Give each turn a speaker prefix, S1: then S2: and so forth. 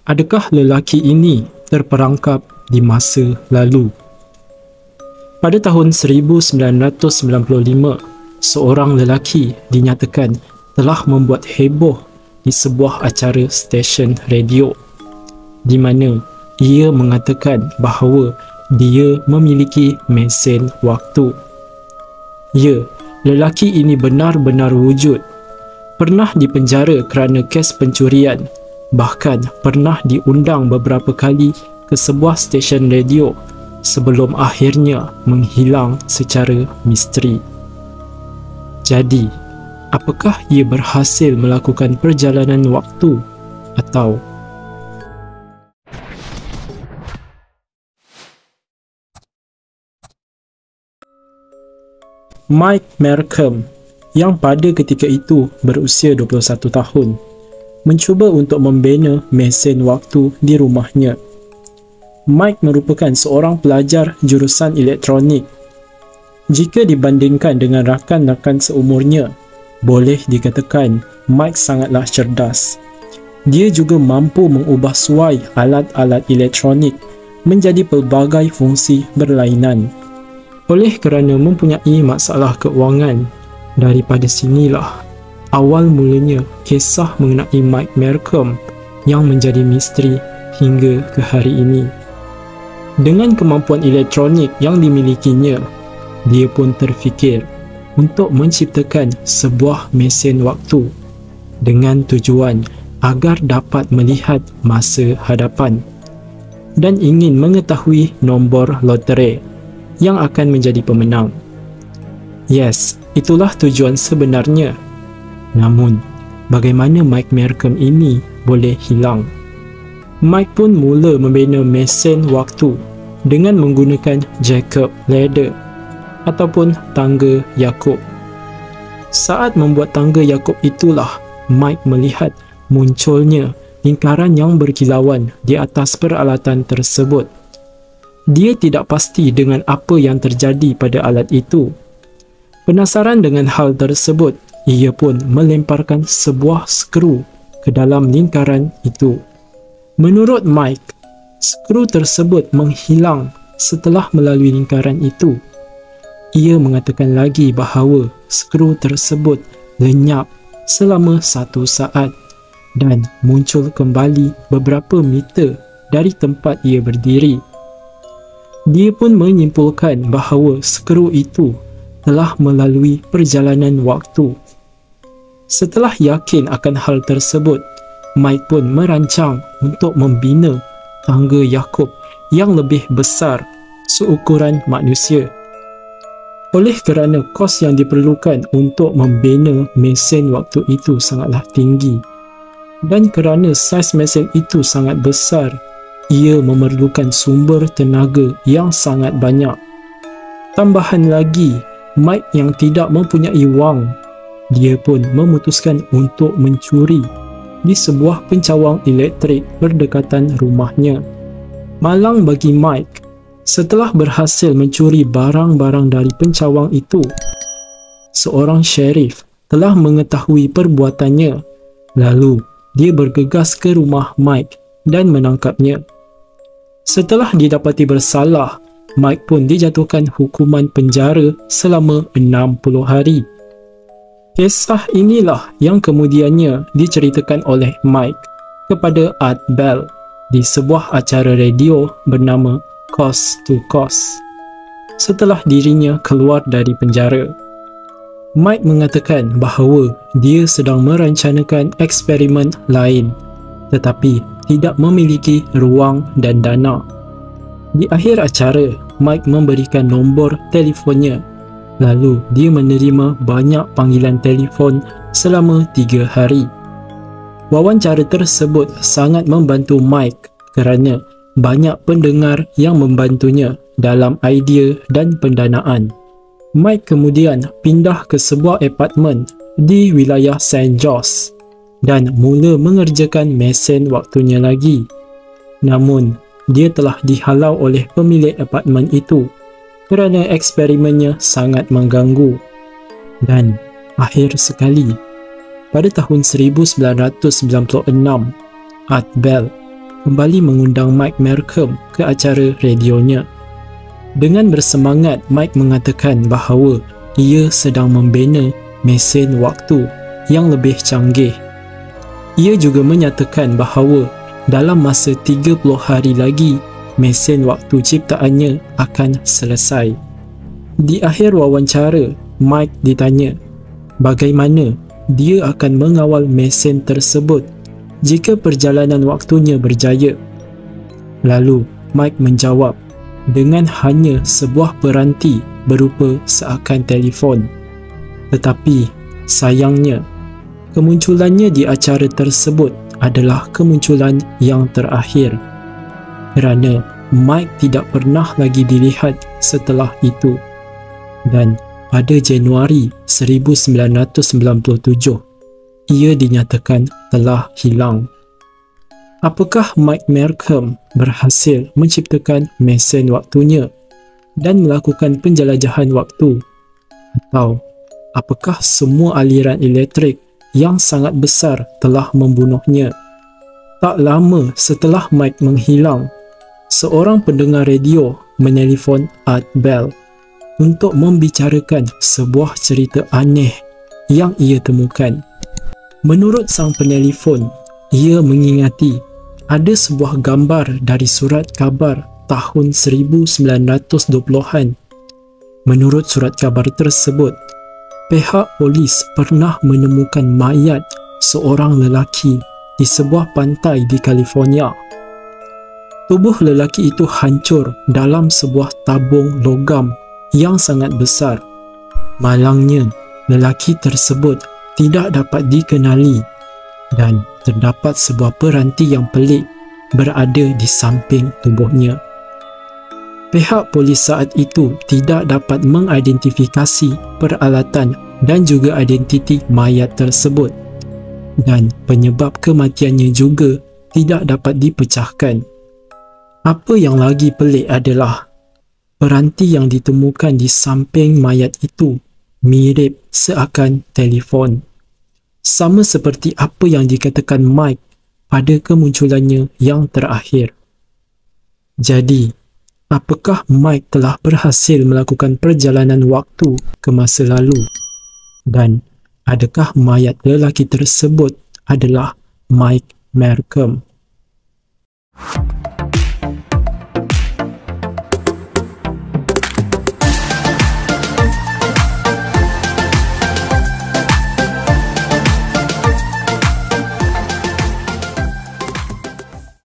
S1: adakah lelaki ini terperangkap di masa lalu? Pada tahun 1995, seorang lelaki dinyatakan telah membuat heboh di sebuah acara stesen radio di mana ia mengatakan bahawa dia memiliki mesin waktu. Ya, lelaki ini benar-benar wujud. Pernah dipenjara kerana kes pencurian, bahkan pernah diundang beberapa kali ke sebuah stesen radio sebelum akhirnya menghilang secara misteri. Jadi, apakah ia berhasil melakukan perjalanan waktu atau Mike Markham yang pada ketika itu berusia 21 tahun mencuba untuk membina mesin waktu di rumahnya. Mike merupakan seorang pelajar jurusan elektronik. Jika dibandingkan dengan rakan-rakan seumurnya, boleh dikatakan Mike sangatlah cerdas. Dia juga mampu mengubah suai alat-alat elektronik menjadi pelbagai fungsi berlainan. Oleh kerana mempunyai masalah keuangan, daripada sinilah awal mulanya kisah mengenai Mike Markham yang menjadi misteri hingga ke hari ini. Dengan kemampuan elektronik yang dimilikinya, dia pun terfikir untuk menciptakan sebuah mesin waktu dengan tujuan agar dapat melihat masa hadapan dan ingin mengetahui nombor loteri yang akan menjadi pemenang. Yes, itulah tujuan sebenarnya. Namun, bagaimana Mike Markham ini boleh hilang? Mike pun mula membina mesin waktu dengan menggunakan Jacob Ladder ataupun tangga Yakub. Saat membuat tangga Yakub itulah Mike melihat munculnya lingkaran yang berkilauan di atas peralatan tersebut. Dia tidak pasti dengan apa yang terjadi pada alat itu. Penasaran dengan hal tersebut, ia pun melemparkan sebuah skru ke dalam lingkaran itu. Menurut Mike, skru tersebut menghilang setelah melalui lingkaran itu. Ia mengatakan lagi bahawa skru tersebut lenyap selama 1 saat dan muncul kembali beberapa meter dari tempat ia berdiri. Dia pun menyimpulkan bahawa skru itu telah melalui perjalanan waktu. Setelah yakin akan hal tersebut, Mike pun merancang untuk membina tangga Yakub yang lebih besar seukuran manusia. Oleh kerana kos yang diperlukan untuk membina mesin waktu itu sangatlah tinggi dan kerana saiz mesin itu sangat besar, ia memerlukan sumber tenaga yang sangat banyak. Tambahan lagi, Mike yang tidak mempunyai wang, dia pun memutuskan untuk mencuri di sebuah pencawang elektrik berdekatan rumahnya. Malang bagi Mike, setelah berhasil mencuri barang-barang dari pencawang itu, seorang sheriff telah mengetahui perbuatannya. Lalu, dia bergegas ke rumah Mike dan menangkapnya. Setelah didapati bersalah, Mike pun dijatuhkan hukuman penjara selama 60 hari. Kisah inilah yang kemudiannya diceritakan oleh Mike kepada Art Bell di sebuah acara radio bernama Coast to Coast setelah dirinya keluar dari penjara. Mike mengatakan bahawa dia sedang merancangkan eksperimen lain tetapi tidak memiliki ruang dan dana. Di akhir acara, Mike memberikan nombor telefonnya. Lalu, dia menerima banyak panggilan telefon selama 3 hari. Wawancara tersebut sangat membantu Mike kerana banyak pendengar yang membantunya dalam idea dan pendanaan. Mike kemudian pindah ke sebuah apartmen di wilayah St. George dan mula mengerjakan mesin waktunya lagi. Namun, dia telah dihalau oleh pemilik apartmen itu kerana eksperimennya sangat mengganggu. Dan akhir sekali, pada tahun 1996, Art Bell kembali mengundang Mike Malcolm ke acara radionya. Dengan bersemangat, Mike mengatakan bahawa ia sedang membina mesin waktu yang lebih canggih. Ia juga menyatakan bahawa dalam masa 30 hari lagi, mesin waktu ciptaannya akan selesai. Di akhir wawancara, Mike ditanya bagaimana dia akan mengawal mesin tersebut jika perjalanan waktunya berjaya. Lalu, Mike menjawab dengan hanya sebuah peranti berupa seakan telefon. Tetapi, sayangnya, kemunculannya di acara tersebut adalah kemunculan yang terakhir kerana Mike tidak pernah lagi dilihat setelah itu. Dan pada Januari 1997, ia dinyatakan telah hilang. Apakah Mike Malcolm berhasil menciptakan mesin waktunya dan melakukan penjelajahan waktu? Atau apakah semua aliran elektrik yang sangat besar telah membunuhnya? Tak lama setelah Mike menghilang, seorang pendengar radio menelefon Art Bell untuk membicarakan sebuah cerita aneh yang ia temukan. Menurut sang penelefon, ia mengingati ada sebuah gambar dari surat khabar tahun 1920-an. Menurut surat khabar tersebut, pihak polis pernah menemukan mayat seorang lelaki di sebuah pantai di California. Tubuh lelaki itu hancur dalam sebuah tabung logam yang sangat besar. Malangnya, lelaki tersebut tidak dapat dikenali dan terdapat sebuah peranti yang pelik berada di samping tubuhnya. Pihak polis saat itu tidak dapat mengidentifikasi peralatan dan juga identiti mayat tersebut, dan penyebab kematiannya juga tidak dapat dipecahkan. Apa yang lagi pelik adalah peranti yang ditemukan di samping mayat itu mirip seakan telefon. Sama seperti apa yang dikatakan Mike pada kemunculannya yang terakhir. Jadi, apakah Mike telah berhasil melakukan perjalanan waktu ke masa lalu? Dan adakah mayat lelaki tersebut adalah Mike Malcolm?